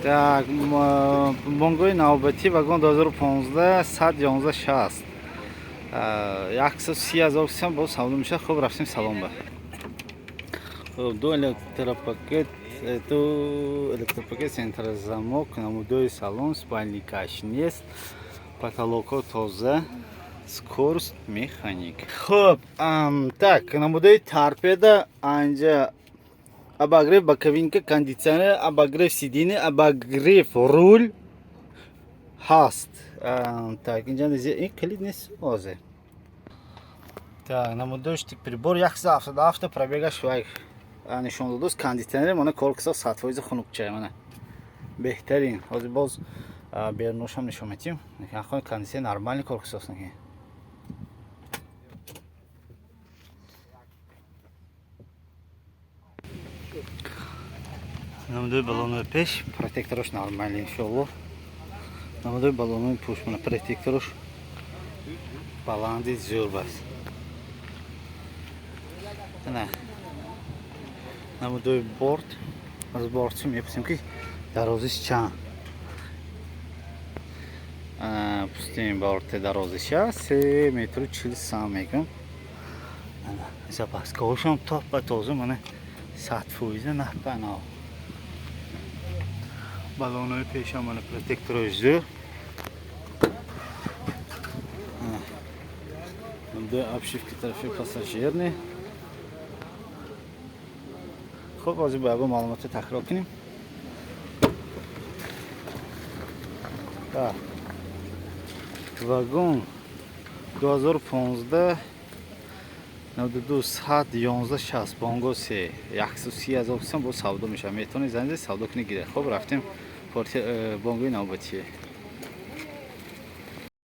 Так, бонгои навбатӣ вагон 2015 11160 130,000 боз савдо мешавад. Хуб, рафтем салон ба. Хуб, ду электропакет центрозамок, намудои салон, спальни кашнес, потолокҳо тоза, скорост механик. Хуб, так, намудои торпеда анҷа обогрев боковинка, кондитсионер, обогрев сидений, обогрев руль ҳаст. Так, инҷа ин клид нест озе. Так, намудои штикприбор 177 пробегаш вай нишон додааст. Кондитсионер мана коркса 100% хунукча мана беҳтарин. Ҳозир боз берношам нишон метим. Нахой кондитсионер нормальный корксас нахи. Намудои баллонои пеш протекторош нормальный иншаллоҳ. Намудои баллонои пуш мана протекторош баланди зӯр бас. Ана намудои борт, аз бортчи мепурсем ки дарозиш чанд. Пустим борти дарозиш 3 метру 40 см мекунам. Ана запаскошам то ба тоза мана 100% нахпана. Баллонои пешам мана протекторош зӯр. Намудои обшивки тарафи пассажирный. Хуб, ҳозир ба ягон маълумотро такрор кунем. Вагон 2015 92 11160 бонго 3 130,000 бо савдо мешавад. Метавонед занед савдо кунед гиред. Хуб, рафтем бонгои навбатие.